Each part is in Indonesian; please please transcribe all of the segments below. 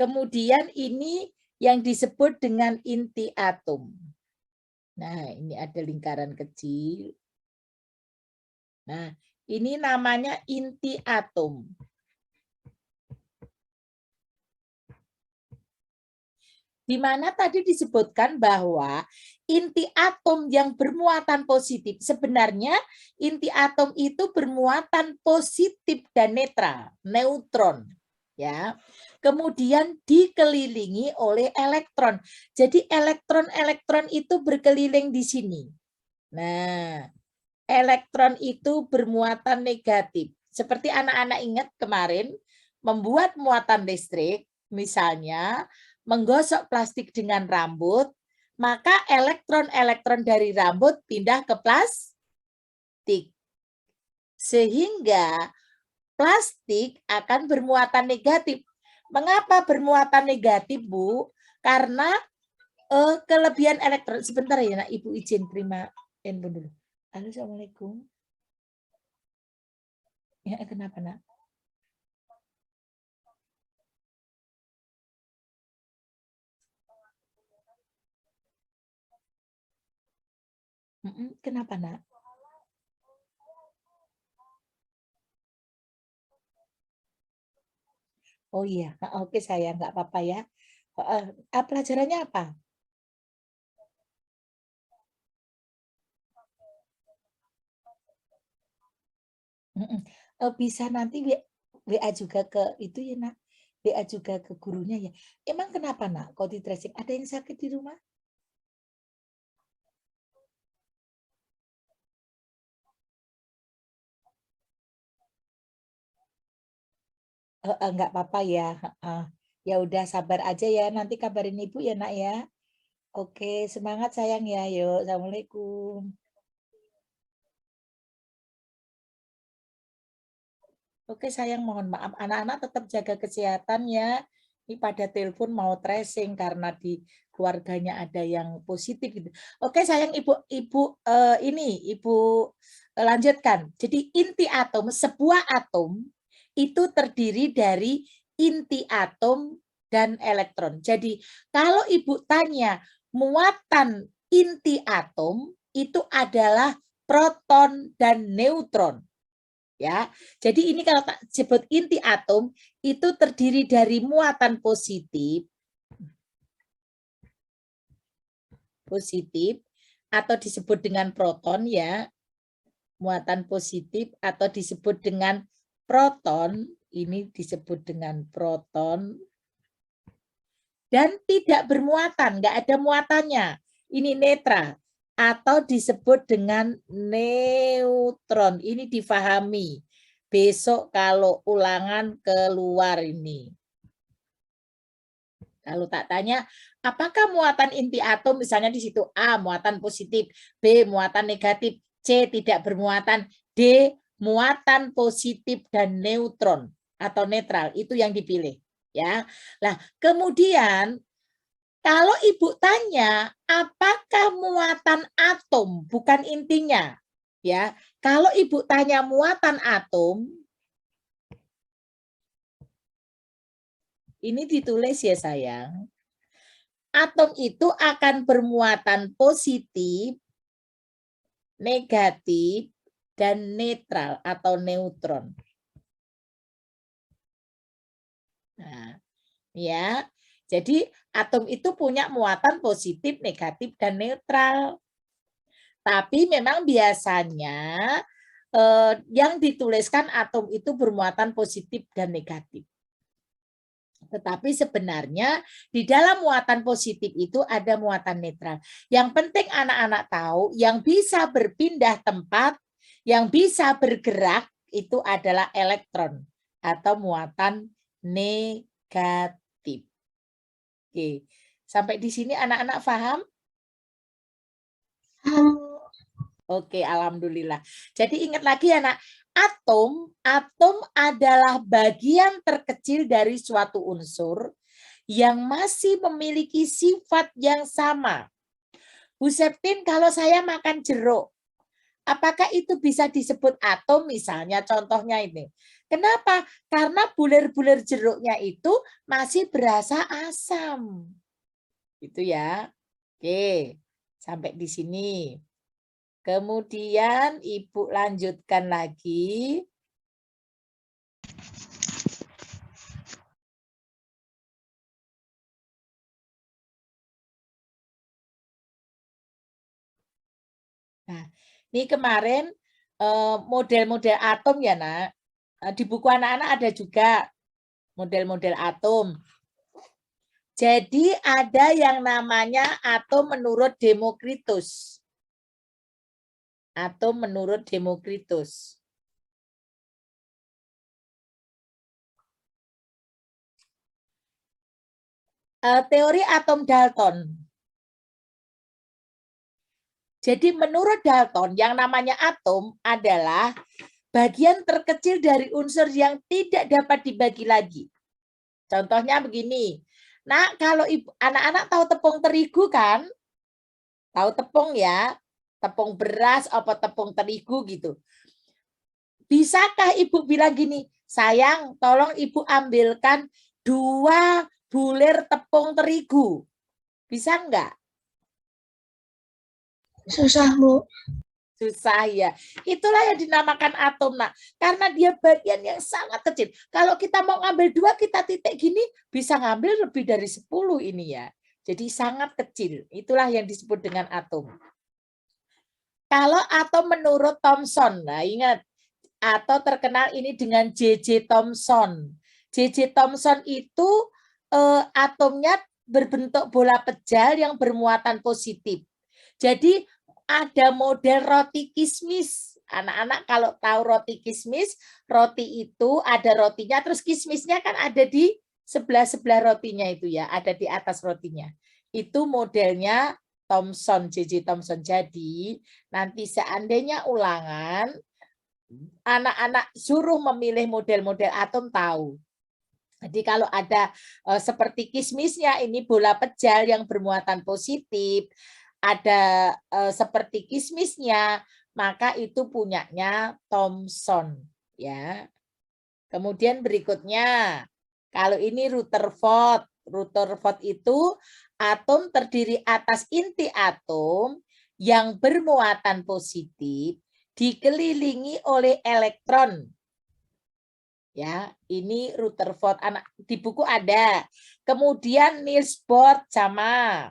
Kemudian ini yang disebut dengan inti atom. Nah, ini ada lingkaran kecil. Nah, ini namanya inti atom. Di mana tadi disebutkan bahwa inti atom yang bermuatan positif, sebenarnya inti atom itu bermuatan positif dan netral, neutron. Ya, kemudian dikelilingi oleh elektron. Jadi elektron-elektron itu berkeliling di sini. Nah, elektron itu bermuatan negatif. Seperti anak-anak ingat kemarin, membuat muatan listrik, misalnya menggosok plastik dengan rambut, maka elektron-elektron dari rambut pindah ke plastik. Sehingga plastik akan bermuatan negatif. Mengapa bermuatan negatif, Bu? Karena kelebihan elektron. Sebentar ya, nak, Ibu izin terima handphone dulu. Halo, Assalamualaikum. Ya, kenapa, nak? Kenapa, nak? Oh iya, oke saya nggak apa-apa ya. Pelajarannya apa? Bisa nanti WA juga ke itu ya, nak. WA juga ke gurunya ya. Emang kenapa, nak? Kok di tracing? Ada yang sakit di rumah? Nggak apa-apa ya. Ya udah sabar aja ya. Nanti kabarin ibu ya, nak ya. Oke, semangat sayang ya. Yuk, assalamualaikum. Oke sayang, mohon maaf. Anak-anak tetap jaga kesehatan ya. Ini pada telepon mau tracing karena di keluarganya ada yang positif gitu. Oke sayang, ibu lanjutkan. Jadi inti atom, sebuah atom itu terdiri dari inti atom dan elektron. Jadi kalau ibu tanya muatan inti atom itu adalah proton dan neutron. Ya, jadi ini kalau tak sebut inti atom itu terdiri dari muatan positif atau disebut dengan proton ya, muatan positif atau disebut dengan proton, ini disebut dengan proton, dan tidak bermuatan, nggak ada muatannya, ini netral atau disebut dengan neutron. Ini difahami. Besok kalau ulangan keluar ini. Lalu tak tanya, apakah muatan inti atom misalnya di situ A muatan positif, B muatan negatif, C tidak bermuatan, D muatan positif dan neutron atau netral, itu yang dipilih ya. Nah, kemudian kalau ibu tanya apakah muatan atom, bukan intinya ya. Kalau ibu tanya muatan atom, ini ditulis ya sayang. Atom itu akan bermuatan positif, negatif, dan netral atau neutron. Nah, ya. Jadi atom itu punya muatan positif, negatif, dan netral. Tapi memang biasanya yang dituliskan atom itu bermuatan positif dan negatif. Tetapi sebenarnya di dalam muatan positif itu ada muatan netral. Yang penting anak-anak tahu yang bisa berpindah tempat, yang bisa bergerak itu adalah elektron atau muatan negatif. Oke. Sampai di sini anak-anak paham? Oke, alhamdulillah. Jadi ingat lagi ya, nak, atom adalah bagian terkecil dari suatu unsur yang masih memiliki sifat yang sama. Bu Septin, kalau saya makan jeruk, apakah itu bisa disebut atom misalnya? Contohnya ini. Kenapa? Karena bulir-bulir jeruknya itu masih berasa asam. Itu ya. Oke, sampai di sini. Kemudian Ibu lanjutkan lagi. Nah, ini kemarin model-model atom ya, Nak. Di buku anak-anak ada juga model-model atom. Jadi ada yang namanya atom menurut Demokritus. Atom menurut Demokritus. Teori atom Dalton. Jadi menurut Dalton, yang namanya atom adalah bagian terkecil dari unsur yang tidak dapat dibagi lagi. Contohnya begini. Nah, kalau anak-anak tahu tepung terigu kan? Tahu tepung ya? Tepung beras apa tepung terigu gitu. Bisakah Ibu bilang gini, sayang tolong Ibu ambilkan 2 bulir tepung terigu. Bisa enggak? Susah, Bu. Susah ya. Itulah yang dinamakan atom, Nak. Karena dia bagian yang sangat kecil. Kalau kita mau ngambil 2, kita titik gini, bisa ngambil lebih dari 10 ini ya. Jadi sangat kecil. Itulah yang disebut dengan atom. Kalau atom menurut Thomson, nah ingat, atau terkenal ini dengan J.J. Thomson. J.J. Thomson itu atomnya berbentuk bola pejal yang bermuatan positif. Jadi ada model roti kismis. Anak-anak kalau tahu roti kismis, roti itu ada rotinya, terus kismisnya kan ada di sebelah-sebelah rotinya itu ya, ada di atas rotinya. Itu modelnya Thomson, J.J. Thomson. Jadi nanti seandainya ulangan, anak-anak suruh memilih model-model atom tahu. Jadi kalau ada seperti kismisnya ini bola pejal yang bermuatan positif, ada seperti kismisnya, maka itu punyanya Thomson ya. Kemudian berikutnya, kalau ini Rutherford. Rutherford itu atom terdiri atas inti atom yang bermuatan positif dikelilingi oleh elektron. Ya, ini Rutherford, anak di buku ada. Kemudian Niels Bohr sama.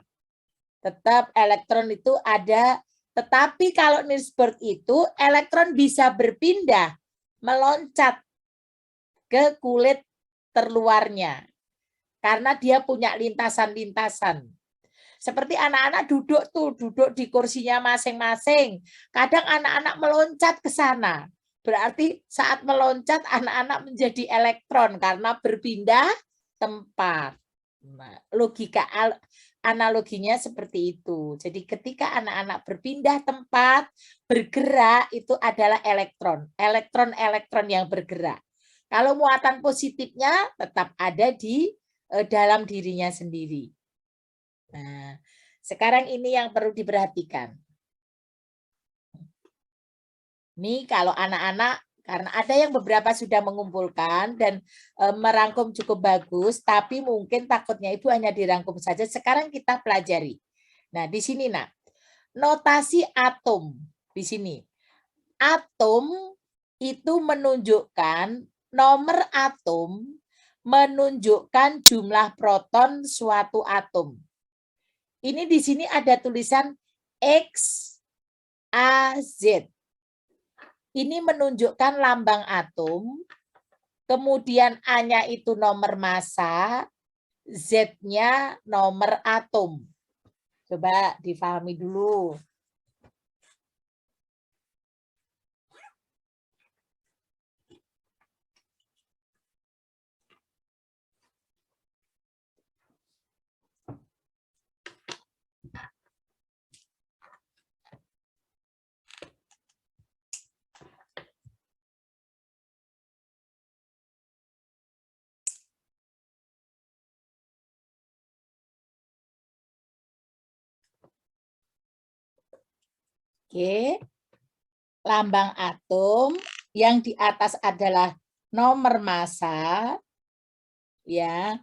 Tetap elektron itu ada, tetapi kalau Niels Bohr itu elektron bisa berpindah, meloncat ke kulit terluarnya. Karena dia punya lintasan-lintasan. Seperti anak-anak duduk di kursinya masing-masing. Kadang anak-anak meloncat ke sana. Berarti saat meloncat anak-anak menjadi elektron karena berpindah tempat. Nah, logika analoginya seperti itu. Jadi ketika anak-anak berpindah tempat, bergerak itu adalah elektron. Elektron-elektron yang bergerak. Kalau muatan positifnya tetap ada di dalam dirinya sendiri. Nah, sekarang ini yang perlu diperhatikan. Ini kalau anak-anak, karena ada yang beberapa sudah mengumpulkan dan merangkum cukup bagus, tapi mungkin takutnya Ibu hanya dirangkum saja. Sekarang kita pelajari. Nah, di sini, Nak, notasi atom. Di sini. Atom itu menunjukkan nomor atom, menunjukkan jumlah proton suatu atom. Ini di sini ada tulisan X, A, Z. Ini menunjukkan lambang atom, kemudian A-nya itu nomor massa, Z-nya nomor atom. Coba difahami dulu. Oke. Lambang atom, yang di atas adalah nomor massa, ya.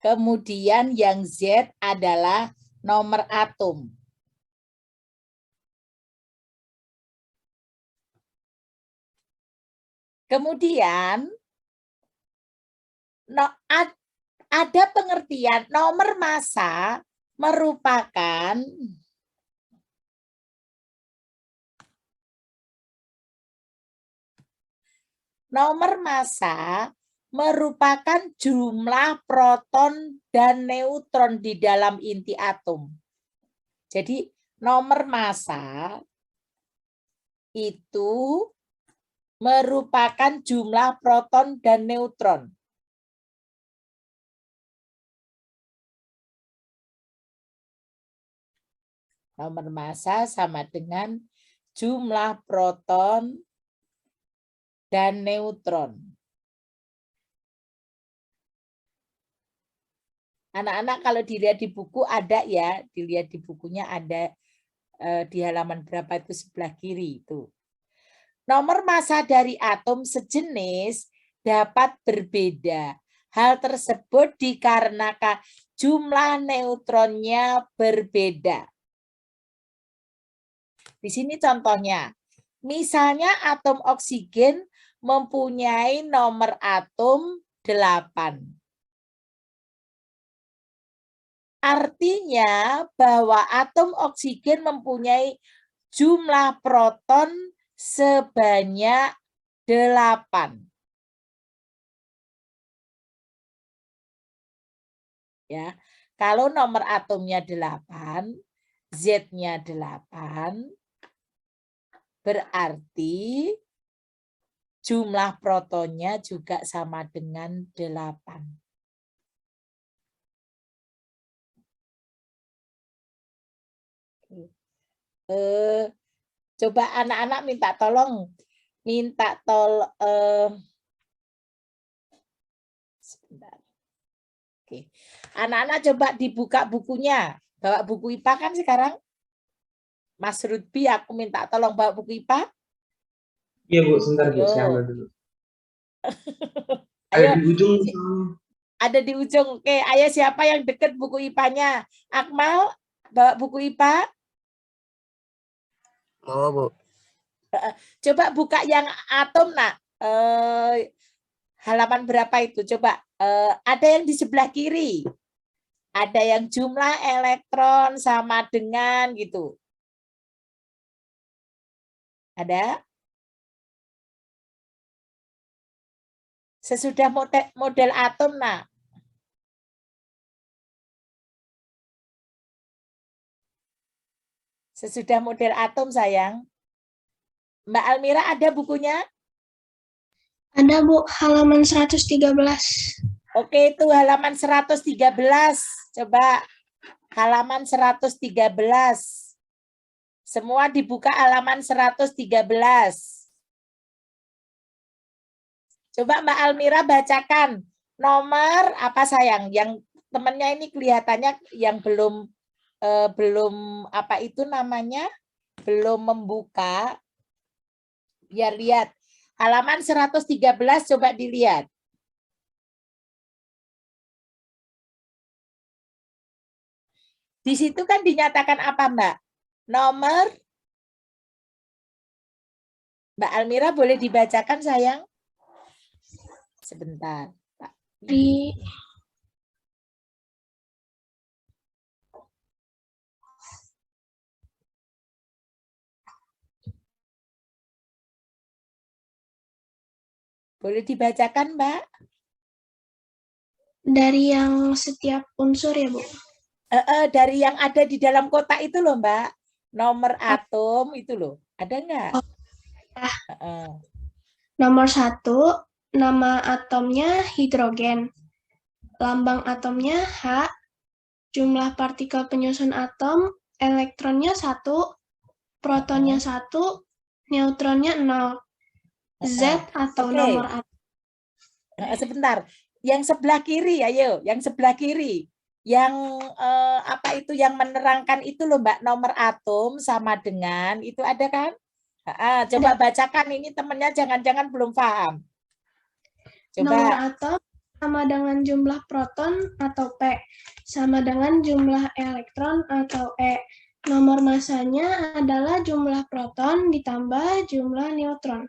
Kemudian yang Z adalah nomor atom. Kemudian ada pengertian nomor massa merupakan jumlah proton dan neutron di dalam inti atom. Jadi nomor massa itu merupakan jumlah proton dan neutron. Nomor massa sama dengan jumlah proton dan neutron. Anak-anak kalau dilihat di buku ada ya, dilihat di bukunya ada di halaman berapa itu sebelah kiri itu. Nomor massa dari atom sejenis dapat berbeda. Hal tersebut dikarenakan jumlah neutronnya berbeda. Di sini contohnya, misalnya atom oksigen mempunyai nomor atom 8. Artinya bahwa atom oksigen mempunyai jumlah proton sebanyak 8. Ya, kalau nomor atomnya 8, Z-nya 8, berarti jumlah protonnya juga sama dengan 8. Coba anak-anak minta tolong sebentar. Oke. Anak-anak coba dibuka bukunya. Bawa buku IPA kan sekarang? Mas Rutbi, aku minta tolong bawa buku IPA. Iya Bu, sebentar Bu, saya ambil dulu. Ayo. Ada di ujung. Ada di ujung. Oke, ayo siapa yang deket buku IPA-nya? Akmal, bawa buku IPA. Oh, Bu. Coba buka yang atom, nak. Halaman berapa itu? Coba. Ada yang di sebelah kiri. Ada yang jumlah elektron sama dengan gitu. Ada? Sesudah model atom, nak. Sesudah model atom, sayang. Mbak Almira ada bukunya? Ada Bu, halaman 113. Oke, itu halaman 113. Coba halaman 113. Semua dibuka halaman 113. Coba Mbak Almira bacakan nomor apa sayang? Yang temennya ini kelihatannya yang belum apa itu namanya? Belum membuka. Biar lihat. Halaman 113 coba dilihat. Di situ kan dinyatakan apa, Mbak? Nomor Mbak Almira boleh dibacakan, sayang? Sebentar. Boleh dibacakan, Mbak? Dari yang setiap unsur ya, Bu? Dari yang ada di dalam kotak itu loh, Mbak. Nomor atom itu loh. Ada nggak? Oh, ya. Nomor 1, nama atomnya hidrogen. Lambang atomnya H. Jumlah partikel penyusun atom, elektronnya 1, protonnya 1, neutronnya 0. Z atau nomor atom. Sebentar. Yang sebelah kiri, ayo. Yang sebelah kiri. Yang apa itu yang menerangkan itu loh, Mbak, nomor atom sama dengan itu ada kan? Coba bacakan, ini temennya jangan-jangan belum paham. Nomor Coba. atom sama dengan jumlah proton atau P, sama dengan jumlah elektron atau E. Nomor masanya adalah jumlah proton ditambah jumlah neutron.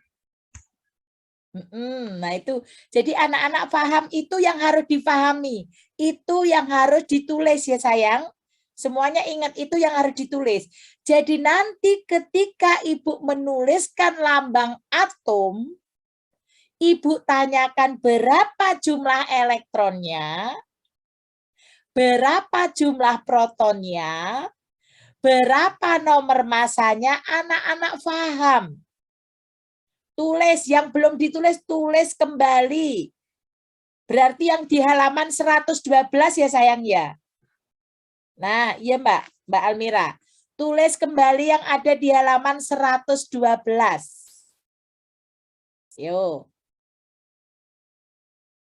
Nah itu, jadi anak-anak paham itu yang harus dipahami, itu yang harus ditulis ya sayang. Semuanya ingat itu yang harus ditulis. Jadi nanti ketika ibu menuliskan lambang atom, ibu tanyakan berapa jumlah elektronnya, berapa jumlah protonnya, berapa nomor masanya, anak-anak paham. Tulis, yang belum ditulis, tulis kembali. Berarti yang di halaman 112 ya sayang ya. Nah, iya Mbak Almira. Tulis kembali yang ada di halaman 112. Yo.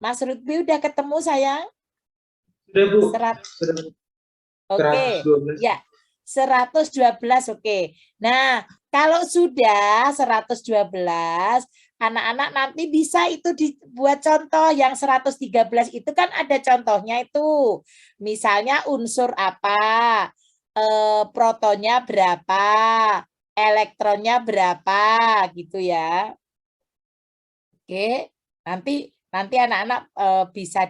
Mas Rutbi udah ketemu sayang? Sudah Bu. Sudah. Oke, ya 112 oke. Nah, kalau sudah 112, anak-anak nanti bisa itu dibuat contoh yang 113 itu kan ada contohnya itu. Misalnya unsur apa, protonnya berapa, elektronnya berapa gitu ya. Oke, nanti anak-anak bisa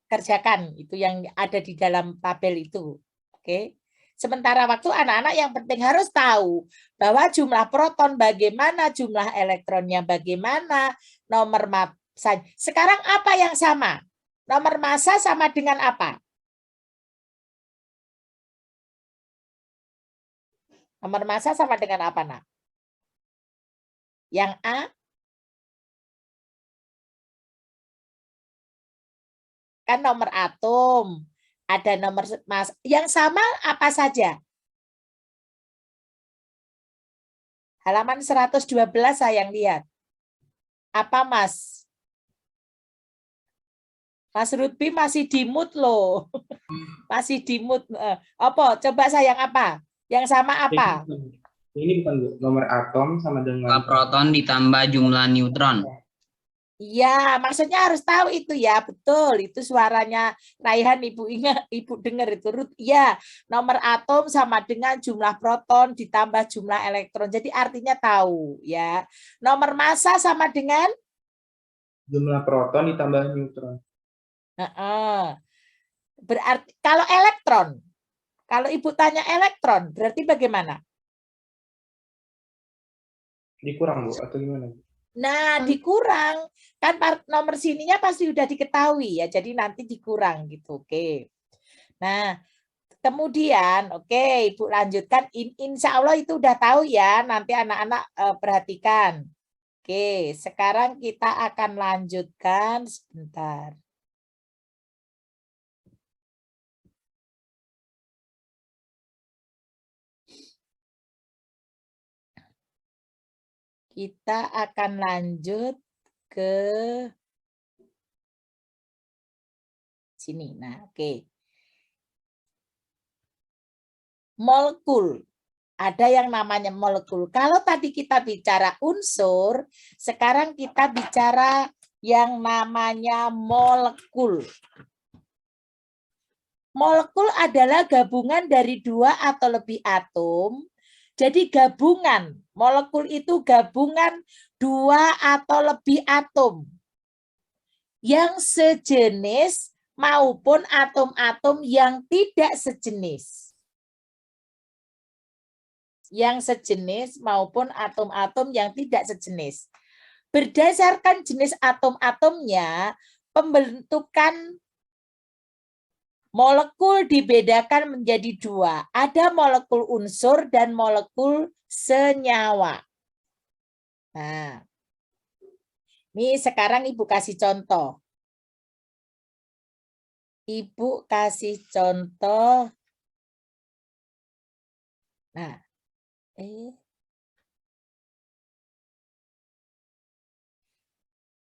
kerjakan itu yang ada di dalam tabel itu. Oke. Sementara waktu anak-anak yang penting harus tahu bahwa jumlah proton bagaimana, jumlah elektronnya bagaimana, nomor massa. Sekarang apa yang sama? Nomor massa sama dengan apa? Nomor massa sama dengan apa, Nak? Yang A? Kan nomor atom. Ada nomor mas yang sama apa saja? Halaman 112 sayang lihat. Apa Mas? Mas Rutbi masih di mood loh. Masih di mood. Apa? Coba sayang apa? Yang sama apa? Ini bukan Bu. Nomor atom sama dengan Jumlah proton ditambah jumlah neutron. Iya, maksudnya harus tahu itu ya, betul. Itu suaranya Raihan, Ibu ingat, Ibu dengar itu. Iya, nomor atom sama dengan jumlah proton ditambah jumlah elektron. Jadi artinya tahu ya. Nomor massa sama dengan jumlah proton ditambah neutron. Berarti kalau elektron, kalau Ibu tanya elektron, berarti bagaimana? Dikurang Bu atau gimana? Nah, dikurang. Kan nomor sininya pasti udah diketahui ya. Jadi nanti dikurang gitu. Oke. Nah, kemudian oke, Ibu lanjutkan. Insya Allah itu udah tahu ya. Nanti anak-anak perhatikan. Oke, sekarang kita akan lanjutkan sebentar. Kita akan lanjut ke sini. Nah, oke. Molekul. Ada yang namanya molekul. Kalau tadi kita bicara unsur, sekarang kita bicara yang namanya molekul. Molekul adalah gabungan dari 2 atau lebih atom. Jadi gabungan, molekul itu gabungan 2 atau lebih atom yang sejenis maupun atom-atom yang tidak sejenis. Yang sejenis maupun atom-atom yang tidak sejenis. Berdasarkan jenis atom-atomnya, pembentukan molekul dibedakan menjadi 2. Ada molekul unsur dan molekul senyawa. Nah, ini sekarang Ibu kasih contoh. Ibu kasih contoh. Nah,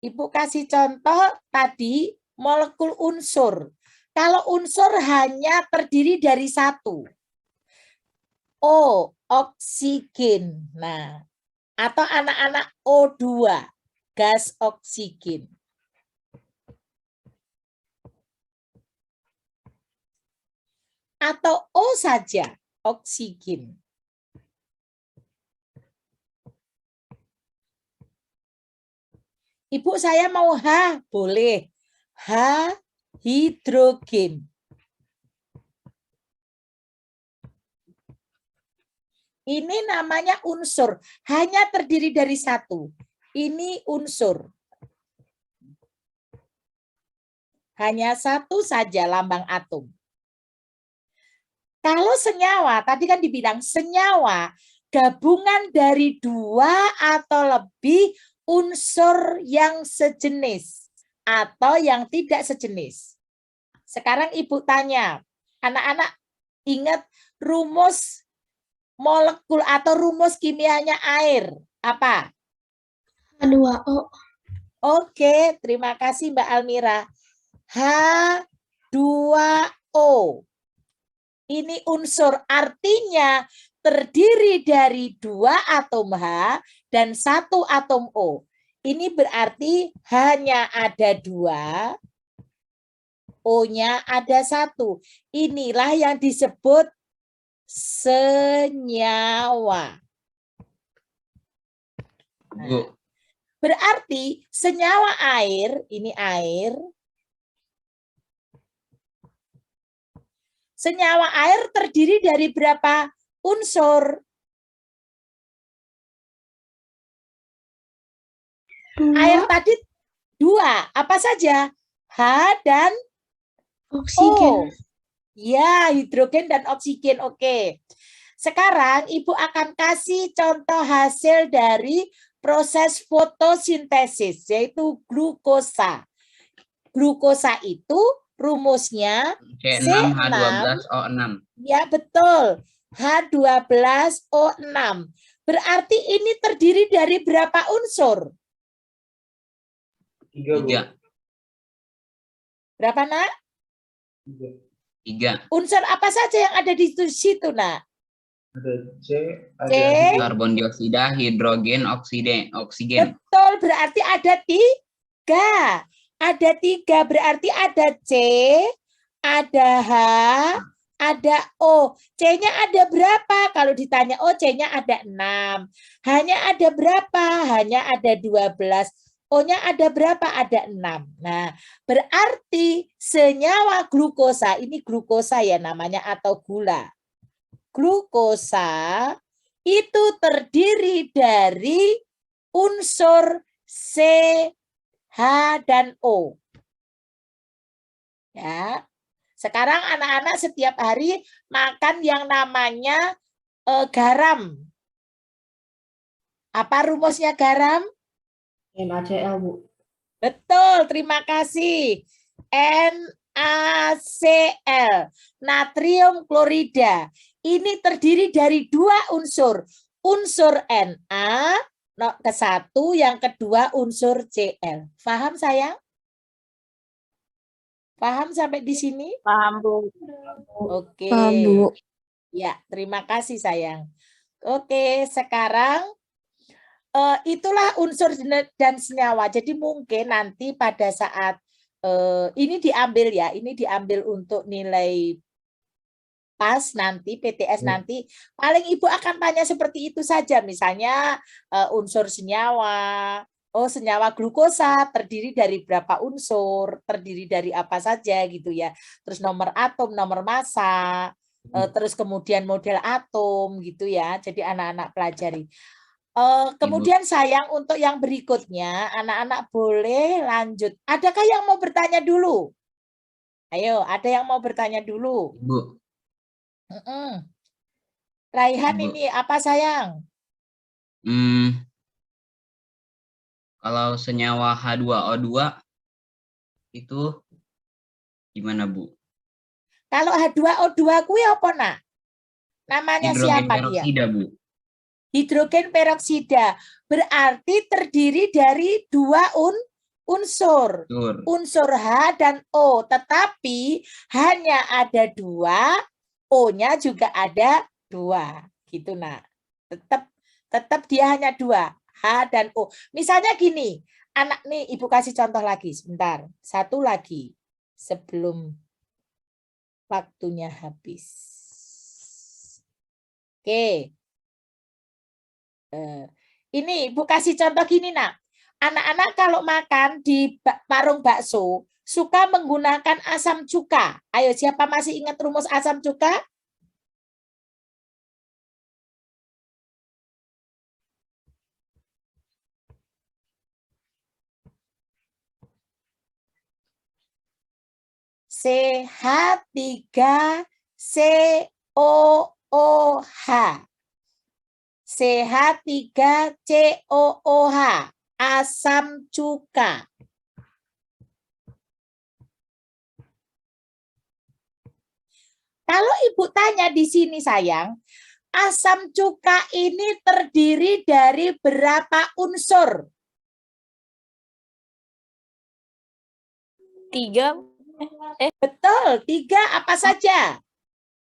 Ibu kasih contoh tadi molekul unsur. Kalau unsur hanya terdiri dari 1. O, oksigen. Nah, atau anak-anak O2. gas oksigen. Atau O saja, oksigen. Ibu saya mau H, boleh. H, hidrogen. Ini namanya unsur, hanya terdiri dari satu. Ini unsur. Hanya satu saja lambang atom. Kalau senyawa, tadi kan dibilang senyawa, gabungan dari dua atau lebih unsur yang sejenis atau yang tidak sejenis. Sekarang Ibu tanya, anak-anak ingat rumus molekul atau rumus kimianya air, apa? H2O. Oke, terima kasih Mbak Almira. H2O. Ini unsur, artinya terdiri dari dua atom H dan satu atom O. Ini berarti hanya ada dua, O-nya ada satu. Inilah yang disebut senyawa. Bu. Berarti senyawa air, ini air. Senyawa air terdiri dari berapa unsur? Air tadi dua, apa saja? H dan Oksigen. O. Ya, hidrogen dan oksigen. Oke. Sekarang Ibu akan kasih contoh hasil dari proses fotosintesis, yaitu glukosa. Glukosa itu rumusnya C6H12O6. Ya, betul. H12O6. Berarti ini terdiri dari berapa unsur? 3, Bu. 3. Berapa, Nak? 3. Unsur apa saja yang ada di situ, Nak? Ada C, ada C. Karbon dioksida, hidrogen, oksigen. Betul, berarti ada 3. Ada 3, berarti ada C, ada H, ada O. C-nya ada berapa? Kalau ditanya, oh C-nya ada 6. H-nya ada berapa? Hanya ada 12. O-nya ada berapa? Ada 6. Nah, berarti senyawa glukosa, ini glukosa ya namanya atau gula. Glukosa itu terdiri dari unsur C, H, dan O. Ya. Sekarang anak-anak setiap hari makan yang namanya garam. Apa rumusnya garam? NaCl, Bu. Betul, terima kasih. NaCl, natrium klorida. Ini terdiri dari dua unsur. Unsur Na, ke satu, yang kedua unsur Cl. Paham sayang? Paham sampai di sini? Paham, Bu. Oke. Paham, Bu. Ya, terima kasih sayang. Oke, sekarang itulah unsur dan senyawa. Jadi mungkin nanti pada saat ini diambil ya, ini diambil untuk nilai PAS nanti, PTS nanti, paling Ibu akan tanya seperti itu saja. Misalnya unsur senyawa, oh senyawa glukosa terdiri dari berapa unsur, terdiri dari apa saja gitu ya. Terus nomor atom, nomor massa, terus kemudian model atom gitu ya. Jadi anak-anak pelajari. Kemudian sayang untuk yang berikutnya, anak-anak boleh lanjut. Adakah yang mau bertanya dulu? Ayo, ada yang mau bertanya dulu? Bu. Raihan, Bu. ini apa sayang? Kalau senyawa H2O2 itu gimana, Bu? Kalau H2O2 kuwi apa, Nak? Namanya Hidrogen siapa peroksida, dia? Bu. Hidrogen peroksida. Berarti terdiri dari dua unsur. Unsur H dan O. Tetapi hanya ada dua, O-nya juga ada dua. Gitu, Nak. Tetap dia hanya dua. H dan O. Misalnya gini, anak nih Ibu kasih contoh lagi sebentar. Satu lagi sebelum waktunya habis. Oke. Ini Ibu kasih contoh gini nak. Anak-anak kalau makan di warung bakso suka menggunakan asam cuka. Ayo siapa masih ingat rumus asam cuka? CH3COOH. CH3COOH. Asam cuka. Kalau Ibu tanya di sini sayang, asam cuka ini terdiri dari berapa unsur? 3. Betul, 3 apa saja?